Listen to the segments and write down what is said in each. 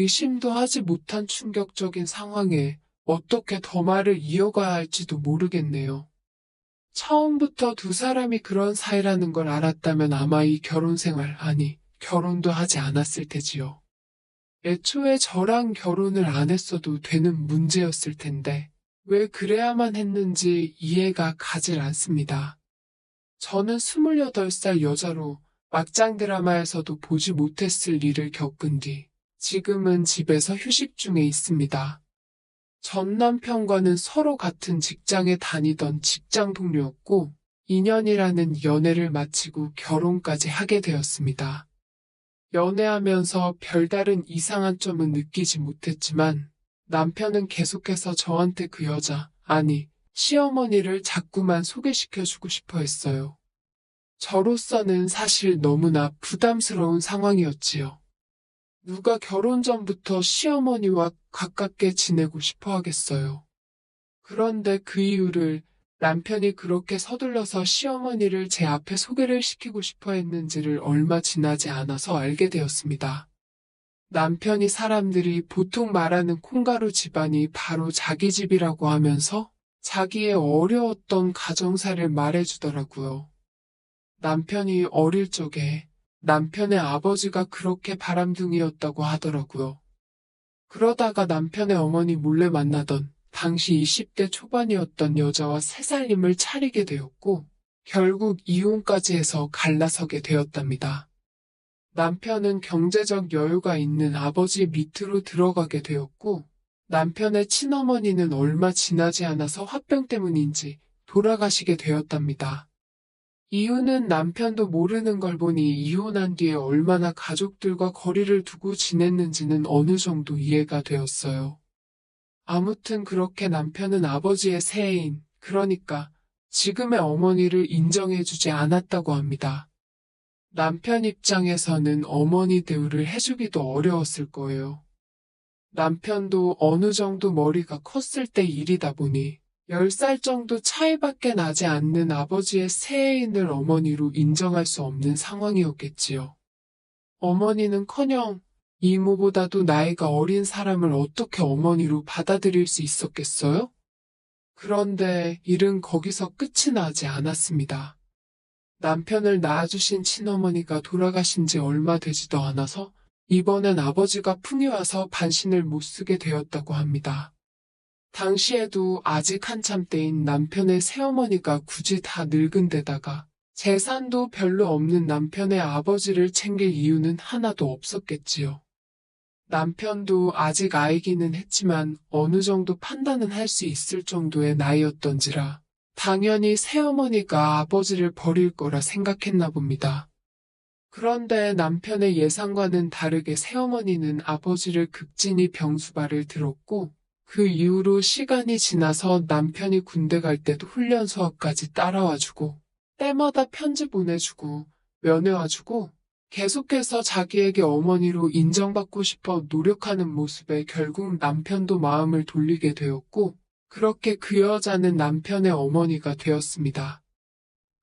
의심도 하지 못한 충격적인 상황에 어떻게 더 말을 이어가야 할지도 모르겠네요. 처음부터 두 사람이 그런 사이라는 걸 알았다면 아마 이 결혼 생활, 아니, 결혼도 하지 않았을 테지요. 애초에 저랑 결혼을 안 했어도 되는 문제였을 텐데, 왜 그래야만 했는지 이해가 가질 않습니다. 저는 28살 여자로 막장 드라마에서도 보지 못했을 일을 겪은 뒤, 지금은 집에서 휴식 중에 있습니다. 전 남편과는 서로 같은 직장에 다니던 직장 동료였고, 2년이라는 연애를 마치고 결혼까지 하게 되었습니다. 연애하면서 별다른 이상한 점은 느끼지 못했지만, 남편은 계속해서 저한테 그 여자, 아니, 시어머니를 자꾸만 소개시켜주고 싶어 했어요. 저로서는 사실 너무나 부담스러운 상황이었지요. 누가 결혼 전부터 시어머니와 가깝게 지내고 싶어 하겠어요. 그런데 그 이유를 남편이 그렇게 서둘러서 시어머니를 제 앞에 소개를 시키고 싶어 했는지를 얼마 지나지 않아서 알게 되었습니다. 남편이 사람들이 보통 말하는 콩가루 집안이 바로 자기 집이라고 하면서 자기의 어려웠던 가정사를 말해주더라고요. 남편이 어릴 적에 남편의 아버지가 그렇게 바람둥이였다고 하더라고요. 그러다가 남편의 어머니 몰래 만나던 당시 20대 초반이었던 여자와 새살림을 차리게 되었고 결국 이혼까지 해서 갈라서게 되었답니다. 남편은 경제적 여유가 있는 아버지 밑으로 들어가게 되었고 남편의 친어머니는 얼마 지나지 않아서 화병 때문인지 돌아가시게 되었답니다. 이유는 남편도 모르는 걸 보니 이혼한 뒤에 얼마나 가족들과 거리를 두고 지냈는지는 어느 정도 이해가 되었어요. 아무튼 그렇게 남편은 아버지의 새해인, 그러니까 지금의 어머니를 인정해주지 않았다고 합니다. 남편 입장에서는 어머니 대우를 해주기도 어려웠을 거예요. 남편도 어느 정도 머리가 컸을 때 일이다 보니 10살 정도 차이밖에 나지 않는 아버지의 새해인을 어머니로 인정할 수 없는 상황이었겠지요. 어머니는커녕 이모보다도 나이가 어린 사람을 어떻게 어머니로 받아들일 수 있었겠어요? 그런데 일은 거기서 끝이 나지 않았습니다. 남편을 낳아주신 친어머니가 돌아가신 지 얼마 되지도 않아서 이번엔 아버지가 풍이 와서 반신을 못 쓰게 되었다고 합니다. 당시에도 아직 한참 때인 남편의 새어머니가 굳이 다 늙은 데다가 재산도 별로 없는 남편의 아버지를 챙길 이유는 하나도 없었겠지요. 남편도 아직 아이기는 했지만 어느 정도 판단은 할 수 있을 정도의 나이였던지라 당연히 새어머니가 아버지를 버릴 거라 생각했나 봅니다. 그런데 남편의 예상과는 다르게 새어머니는 아버지를 극진히 병수발을 들었고 그 이후로 시간이 지나서 남편이 군대 갈 때도 훈련 수업까지 따라와주고 때마다 편지 보내주고 면회와주고 계속해서 자기에게 어머니로 인정받고 싶어 노력하는 모습에 결국 남편도 마음을 돌리게 되었고 그렇게 그 여자는 남편의 어머니가 되었습니다.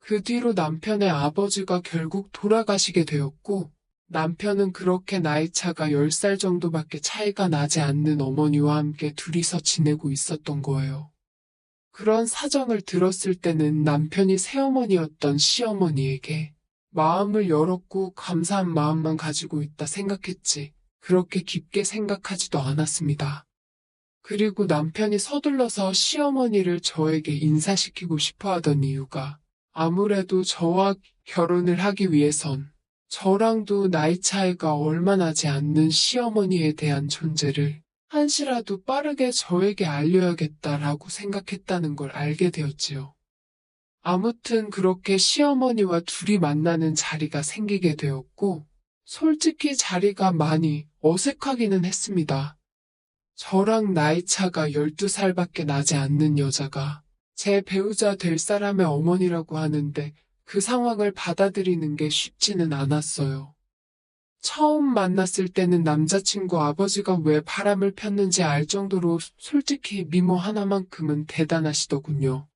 그 뒤로 남편의 아버지가 결국 돌아가시게 되었고 남편은 그렇게 나이차가 10살 정도밖에 차이가 나지 않는 어머니와 함께 둘이서 지내고 있었던 거예요. 그런 사정을 들었을 때는 남편이 새어머니였던 시어머니에게 마음을 열었고 감사한 마음만 가지고 있다 생각했지 그렇게 깊게 생각하지도 않았습니다. 그리고 남편이 서둘러서 시어머니를 저에게 인사시키고 싶어 하던 이유가 아무래도 저와 결혼을 하기 위해선 저랑도 나이 차이가 얼마 나지 않는 시어머니에 대한 존재를 한시라도 빠르게 저에게 알려야겠다라고 생각했다는 걸 알게 되었지요. 아무튼 그렇게 시어머니와 둘이 만나는 자리가 생기게 되었고 솔직히 자리가 많이 어색하기는 했습니다. 저랑 나이 차가 12살밖에 나지 않는 여자가 제 배우자 될 사람의 어머니라고 하는데 그 상황을 받아들이는 게 쉽지는 않았어요. 처음 만났을 때는 남자친구 아버지가 왜 바람을 폈는지 알 정도로 솔직히 미모 하나만큼은 대단하시더군요.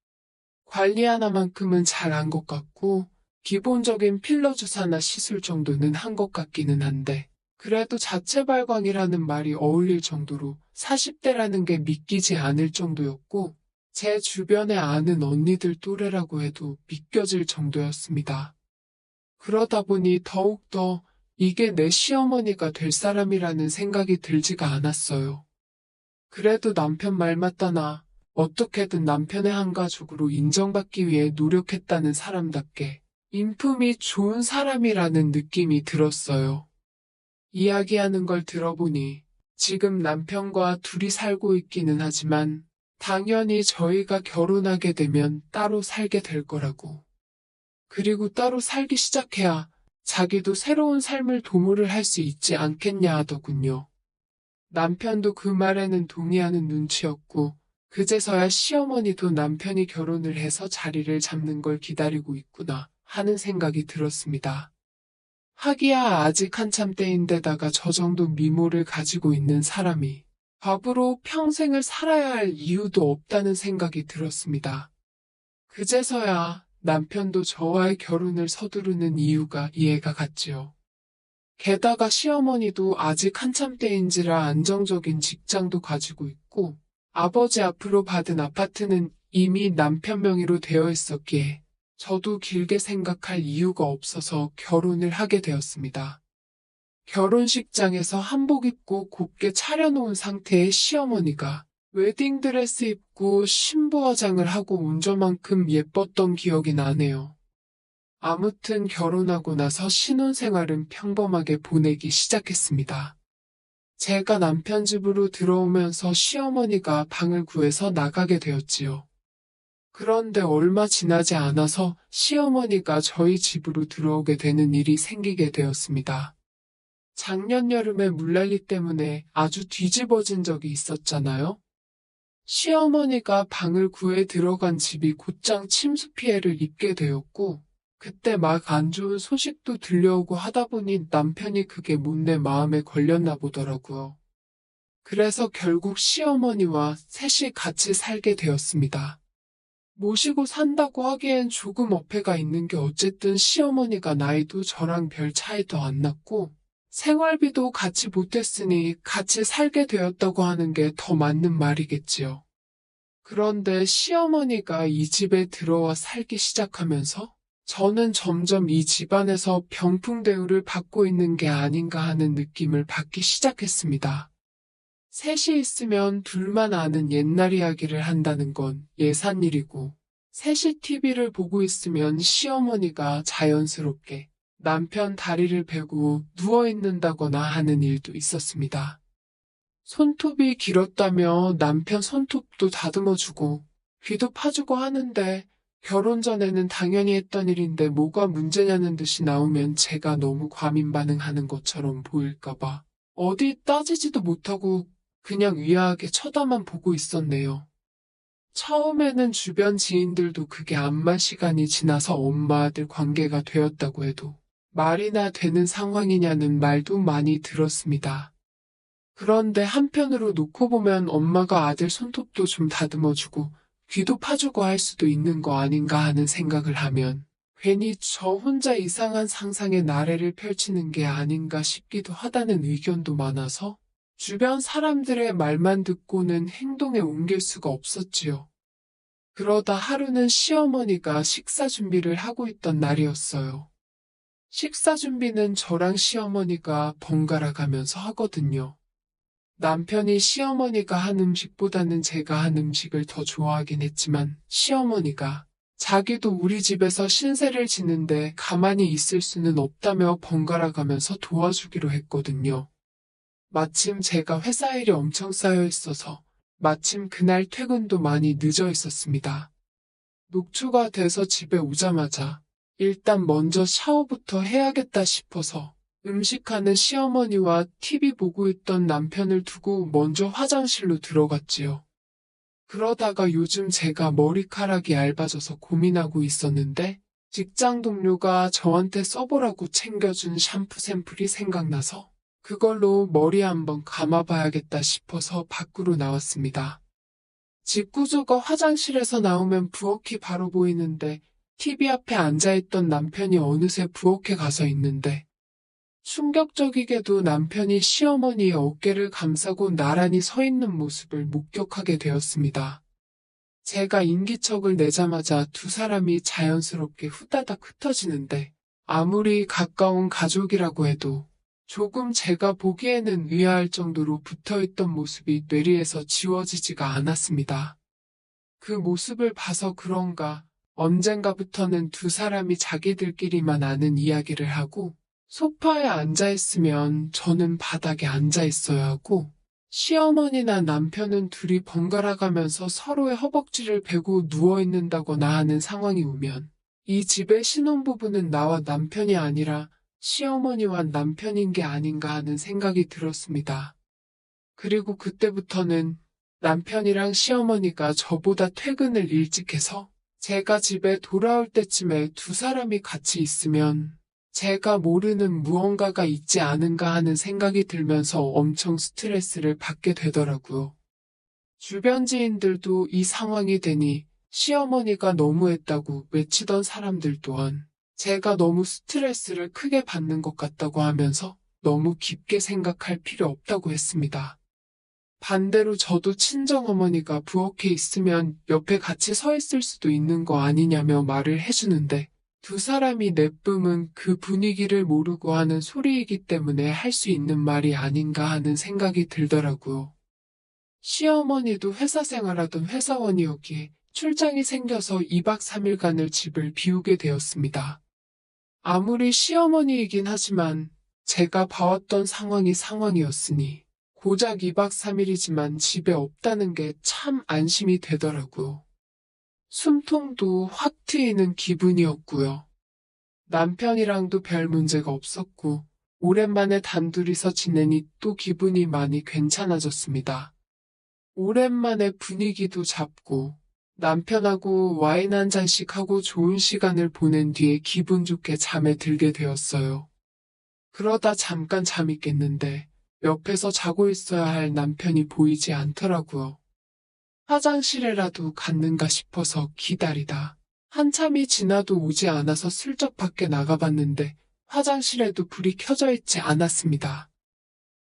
관리 하나만큼은 잘 한 것 같고 기본적인 필러 주사나 시술 정도는 한 것 같기는 한데 그래도 자체 발광이라는 말이 어울릴 정도로 40대라는 게 믿기지 않을 정도였고, 제 주변에 아는 언니들 또래라고 해도 믿겨질 정도였습니다. 그러다 보니 더욱더 이게 내 시어머니가 될 사람이라는 생각이 들지가 않았어요. 그래도 남편 말 맞다나 어떻게든 남편의 한 가족으로 인정받기 위해 노력했다는 사람답게 인품이 좋은 사람이라는 느낌이 들었어요. 이야기하는 걸 들어보니 지금 남편과 둘이 살고 있기는 하지만 당연히 저희가 결혼하게 되면 따로 살게 될 거라고. 그리고 따로 살기 시작해야 자기도 새로운 삶을 도모를 할 수 있지 않겠냐 하더군요. 남편도 그 말에는 동의하는 눈치였고, 그제서야 시어머니도 남편이 결혼을 해서 자리를 잡는 걸 기다리고 있구나 하는 생각이 들었습니다. 하기야 아직 한참 때인데다가 저 정도 미모를 가지고 있는 사람이 과부로 평생을 살아야 할 이유도 없다는 생각이 들었습니다. 그제서야 남편도 저와의 결혼을 서두르는 이유가 이해가 갔지요. 게다가 시어머니도 아직 한참 때인지라 안정적인 직장도 가지고 있고 아버지 앞으로 받은 아파트는 이미 남편 명의로 되어 있었기에 저도 길게 생각할 이유가 없어서 결혼을 하게 되었습니다. 결혼식장에서 한복 입고 곱게 차려놓은 상태의 시어머니가 웨딩드레스 입고 신부 화장을 하고 온 저만큼 예뻤던 기억이 나네요. 아무튼 결혼하고 나서 신혼생활은 평범하게 보내기 시작했습니다. 제가 남편 집으로 들어오면서 시어머니가 방을 구해서 나가게 되었지요. 그런데 얼마 지나지 않아서 시어머니가 저희 집으로 들어오게 되는 일이 생기게 되었습니다. 작년 여름에 물난리 때문에 아주 뒤집어진 적이 있었잖아요. 시어머니가 방을 구해 들어간 집이 곧장 침수 피해를 입게 되었고, 그때 막 안 좋은 소식도 들려오고 하다 보니 남편이 그게 못내 마음에 걸렸나 보더라고요. 그래서 결국 시어머니와 셋이 같이 살게 되었습니다. 모시고 산다고 하기엔 조금 어폐가 있는 게 어쨌든 시어머니가 나이도 저랑 별 차이도 안 났고, 생활비도 같이 못했으니 같이 살게 되었다고 하는 게 더 맞는 말이겠지요. 그런데 시어머니가 이 집에 들어와 살기 시작하면서 저는 점점 이 집안에서 병풍 대우를 받고 있는 게 아닌가 하는 느낌을 받기 시작했습니다. 셋이 있으면 둘만 아는 옛날 이야기를 한다는 건 예산일이고, 셋이 TV를 보고 있으면 시어머니가 자연스럽게 남편 다리를 베고 누워있는다거나 하는 일도 있었습니다. 손톱이 길었다며 남편 손톱도 다듬어주고 귀도 파주고 하는데 결혼 전에는 당연히 했던 일인데 뭐가 문제냐는 듯이 나오면 제가 너무 과민 반응하는 것처럼 보일까봐 어디 따지지도 못하고 그냥 의아하게 쳐다만 보고 있었네요. 처음에는 주변 지인들도 그게 암만 시간이 지나서 엄마 아들 관계가 되었다고 해도 말이나 되는 상황이냐는 말도 많이 들었습니다. 그런데 한편으로 놓고 보면 엄마가 아들 손톱도 좀 다듬어주고 귀도 파주고 할 수도 있는 거 아닌가 하는 생각을 하면 괜히 저 혼자 이상한 상상의 나래를 펼치는 게 아닌가 싶기도 하다는 의견도 많아서 주변 사람들의 말만 듣고는 행동에 옮길 수가 없었지요. 그러다 하루는 시어머니가 식사 준비를 하고 있던 날이었어요. 식사 준비는 저랑 시어머니가 번갈아 가면서 하거든요. 남편이 시어머니가 한 음식보다는 제가 한 음식을 더 좋아하긴 했지만 시어머니가 자기도 우리 집에서 신세를 지는데 가만히 있을 수는 없다며 번갈아 가면서 도와주기로 했거든요. 마침 제가 회사 일이 엄청 쌓여 있어서 마침 그날 퇴근도 많이 늦어 있었습니다. 녹초가 돼서 집에 오자마자 일단 먼저 샤워부터 해야겠다 싶어서 음식하는 시어머니와 TV 보고 있던 남편을 두고 먼저 화장실로 들어갔지요. 그러다가 요즘 제가 머리카락이 얇아져서 고민하고 있었는데 직장 동료가 저한테 써보라고 챙겨준 샴푸 샘플이 생각나서 그걸로 머리 한번 감아봐야겠다 싶어서 밖으로 나왔습니다. 집 구조가 화장실에서 나오면 부엌이 바로 보이는데 TV 앞에 앉아있던 남편이 어느새 부엌에 가서 있는데 충격적이게도 남편이 시어머니의 어깨를 감싸고 나란히 서 있는 모습을 목격하게 되었습니다. 제가 인기척을 내자마자 두 사람이 자연스럽게 후다닥 흩어지는데 아무리 가까운 가족이라고 해도 조금 제가 보기에는 의아할 정도로 붙어있던 모습이 뇌리에서 지워지지가 않았습니다. 그 모습을 봐서 그런가 언젠가부터는 두 사람이 자기들끼리만 아는 이야기를 하고 소파에 앉아있으면 저는 바닥에 앉아있어야 하고 시어머니나 남편은 둘이 번갈아 가면서 서로의 허벅지를 베고 누워있는다거나 하는 상황이 오면 이 집의 신혼부부는 나와 남편이 아니라 시어머니와 남편인 게 아닌가 하는 생각이 들었습니다. 그리고 그때부터는 남편이랑 시어머니가 저보다 퇴근을 일찍 해서 제가 집에 돌아올 때쯤에 두 사람이 같이 있으면 제가 모르는 무언가가 있지 않은가 하는 생각이 들면서 엄청 스트레스를 받게 되더라고요. 주변 지인들도 이 상황이 되니 시어머니가 너무했다고 외치던 사람들 또한 제가 너무 스트레스를 크게 받는 것 같다고 하면서 너무 깊게 생각할 필요 없다고 했습니다. 반대로 저도 친정어머니가 부엌에 있으면 옆에 같이 서 있을 수도 있는 거 아니냐며 말을 해주는데 두 사람이 내뿜은 그 분위기를 모르고 하는 소리이기 때문에 할 수 있는 말이 아닌가 하는 생각이 들더라고요. 시어머니도 회사 생활하던 회사원이었기에 출장이 생겨서 2박 3일간을 집을 비우게 되었습니다. 아무리 시어머니이긴 하지만 제가 봐왔던 상황이 상황이었으니 고작 2박 3일이지만 집에 없다는 게 참 안심이 되더라고요. 숨통도 확 트이는 기분이었고요. 남편이랑도 별 문제가 없었고 오랜만에 단둘이서 지내니 또 기분이 많이 괜찮아졌습니다. 오랜만에 분위기도 잡고 남편하고 와인 한 잔씩 하고 좋은 시간을 보낸 뒤에 기분 좋게 잠에 들게 되었어요. 그러다 잠깐 잠이 깼는데 옆에서 자고 있어야 할 남편이 보이지 않더라고요. 화장실에라도 갔는가 싶어서 기다리다 한참이 지나도 오지 않아서 슬쩍 밖에 나가봤는데 화장실에도 불이 켜져 있지 않았습니다.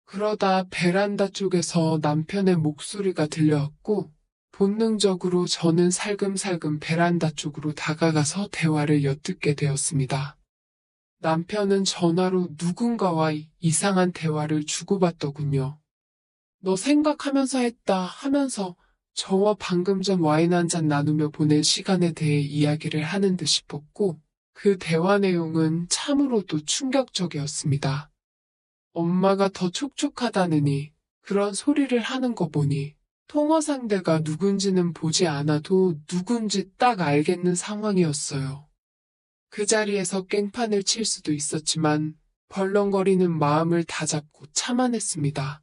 그러다 베란다 쪽에서 남편의 목소리가 들려왔고 본능적으로 저는 살금살금 베란다 쪽으로 다가가서 대화를 엿듣게 되었습니다. 남편은 전화로 누군가와 이상한 대화를 주고받더군요. 너 생각하면서 했다 하면서 저와 방금 전 와인 한 잔 나누며 보낸 시간에 대해 이야기를 하는 듯 싶었고 그 대화 내용은 참으로도 충격적이었습니다. 엄마가 더 촉촉하다느니 그런 소리를 하는 거 보니 통화 상대가 누군지는 보지 않아도 누군지 딱 알겠는 상황이었어요. 그 자리에서 깽판을 칠 수도 있었지만 벌렁거리는 마음을 다잡고 참아냈습니다.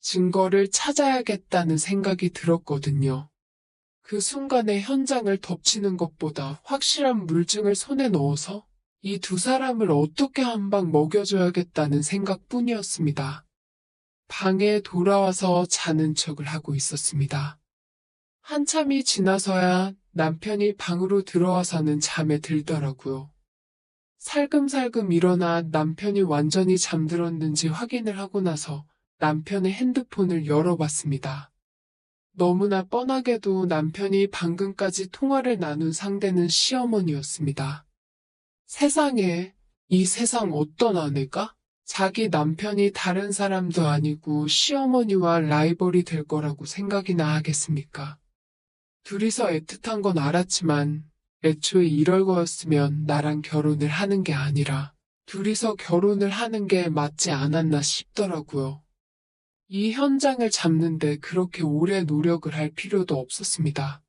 증거를 찾아야겠다는 생각이 들었거든요. 그 순간에 현장을 덮치는 것보다 확실한 물증을 손에 넣어서 이 두 사람을 어떻게 한 방 먹여줘야겠다는 생각뿐이었습니다. 방에 돌아와서 자는 척을 하고 있었습니다. 한참이 지나서야 남편이 방으로 들어와서는 잠에 들더라고요. 살금살금 일어나 남편이 완전히 잠들었는지 확인을 하고 나서 남편의 핸드폰을 열어봤습니다. 너무나 뻔하게도 남편이 방금까지 통화를 나눈 상대는 시어머니였습니다. 세상에, 이 세상 어떤 아내가? 자기 남편이 다른 사람도 아니고 시어머니와 라이벌이 될 거라고 생각이나 하겠습니까? 둘이서 애틋한 건 알았지만 애초에 이럴 거였으면 나랑 결혼을 하는 게 아니라 둘이서 결혼을 하는 게 맞지 않았나 싶더라고요. 이 현장을 잡는데 그렇게 오래 노력을 할 필요도 없었습니다.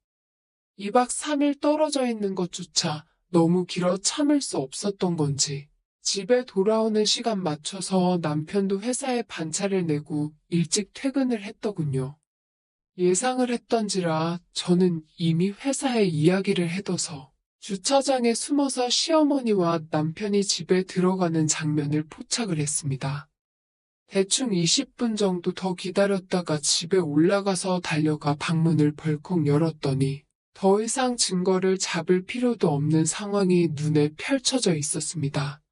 2박 3일 떨어져 있는 것조차 너무 길어 참을 수 없었던 건지 집에 돌아오는 시간 맞춰서 남편도 회사에 반차를 내고 일찍 퇴근을 했더군요. 예상을 했던지라 저는 이미 회사에 이야기를 해둬서 주차장에 숨어서 시어머니와 남편이 집에 들어가는 장면을 포착을 했습니다. 대충 20분 정도 더 기다렸다가 집에 올라가서 달려가 방문을 벌컥 열었더니 더 이상 증거를 잡을 필요도 없는 상황이 눈에 펼쳐져 있었습니다.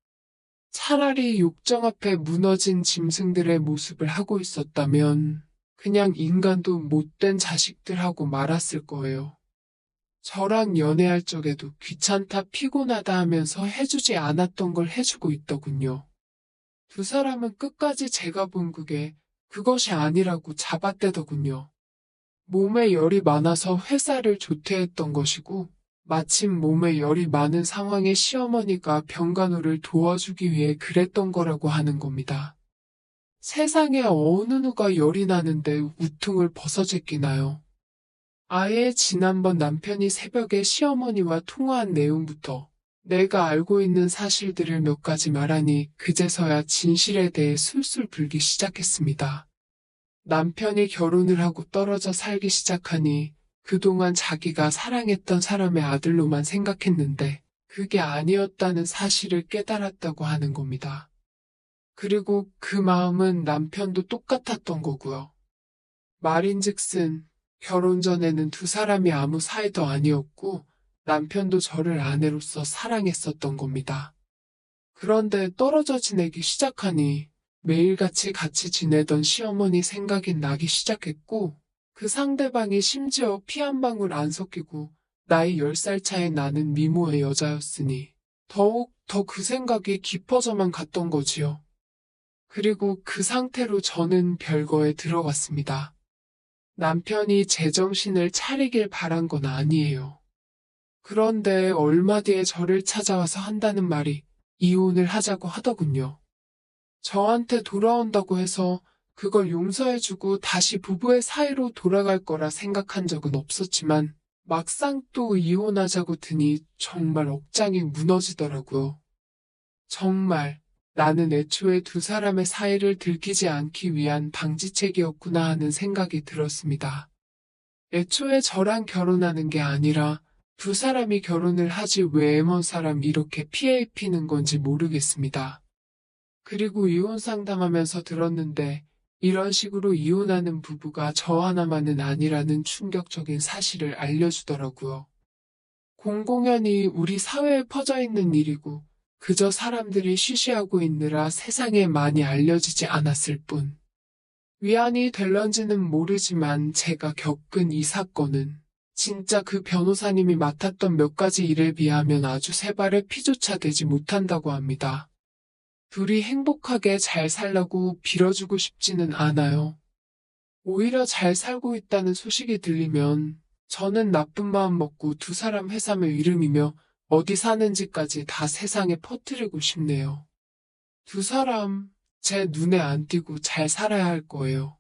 차라리 욕정 앞에 무너진 짐승들의 모습을 하고 있었다면 그냥 인간도 못된 자식들하고 말았을 거예요. 저랑 연애할 적에도 귀찮다 피곤하다 하면서 해주지 않았던 걸 해주고 있더군요. 두 사람은 끝까지 제가 본 그것이 아니라고 잡아떼더군요. 몸에 열이 많아서 회사를 조퇴했던 것이고, 마침 몸에 열이 많은 상황에 시어머니가 병간호를 도와주기 위해 그랬던 거라고 하는 겁니다. 세상에 어느 누가 열이 나는데 우퉁을 벗어제끼나요? 아예 지난번 남편이 새벽에 시어머니와 통화한 내용부터 내가 알고 있는 사실들을 몇 가지 말하니 그제서야 진실에 대해 술술 불기 시작했습니다. 남편이 결혼을 하고 떨어져 살기 시작하니 그동안 자기가 사랑했던 사람의 아들로만 생각했는데 그게 아니었다는 사실을 깨달았다고 하는 겁니다. 그리고 그 마음은 남편도 똑같았던 거고요. 말인즉슨 결혼 전에는 두 사람이 아무 사이도 아니었고 남편도 저를 아내로서 사랑했었던 겁니다. 그런데 떨어져 지내기 시작하니 매일같이 같이 지내던 시어머니 생각이 나기 시작했고 그 상대방이 심지어 피 한 방울 안 섞이고 나이 10살 차이 나는 미모의 여자였으니 더욱 더 그 생각이 깊어져만 갔던 거지요. 그리고 그 상태로 저는 별거에 들어갔습니다. 남편이 제정신을 차리길 바란 건 아니에요. 그런데 얼마 뒤에 저를 찾아와서 한다는 말이 이혼을 하자고 하더군요. 저한테 돌아온다고 해서 그걸 용서해주고 다시 부부의 사이로 돌아갈 거라 생각한 적은 없었지만 막상 또 이혼하자고 드니 정말 억장이 무너지더라고요. 정말 나는 애초에 두 사람의 사이를 들키지 않기 위한 방지책이었구나 하는 생각이 들었습니다. 애초에 저랑 결혼하는 게 아니라 두 사람이 결혼을 하지 왜 먼 사람 이렇게 피해 입히는 건지 모르겠습니다. 그리고 이혼 상담하면서 들었는데 이런 식으로 이혼하는 부부가 저 하나만은 아니라는 충격적인 사실을 알려주더라고요. 공공연히 우리 사회에 퍼져 있는 일이고 그저 사람들이 쉬쉬하고 있느라 세상에 많이 알려지지 않았을 뿐. 위안이 될런지는 모르지만 제가 겪은 이 사건은 진짜 그 변호사님이 맡았던 몇 가지 일에 비하면 아주 세 발의 피조차 되지 못한다고 합니다. 둘이 행복하게 잘 살라고 빌어주고 싶지는 않아요. 오히려 잘 살고 있다는 소식이 들리면 저는 나쁜 마음 먹고 두 사람 회사명 이름이며 어디 사는지까지 다 세상에 퍼뜨리고 싶네요. 두 사람 제 눈에 안 띄고 잘 살아야 할 거예요.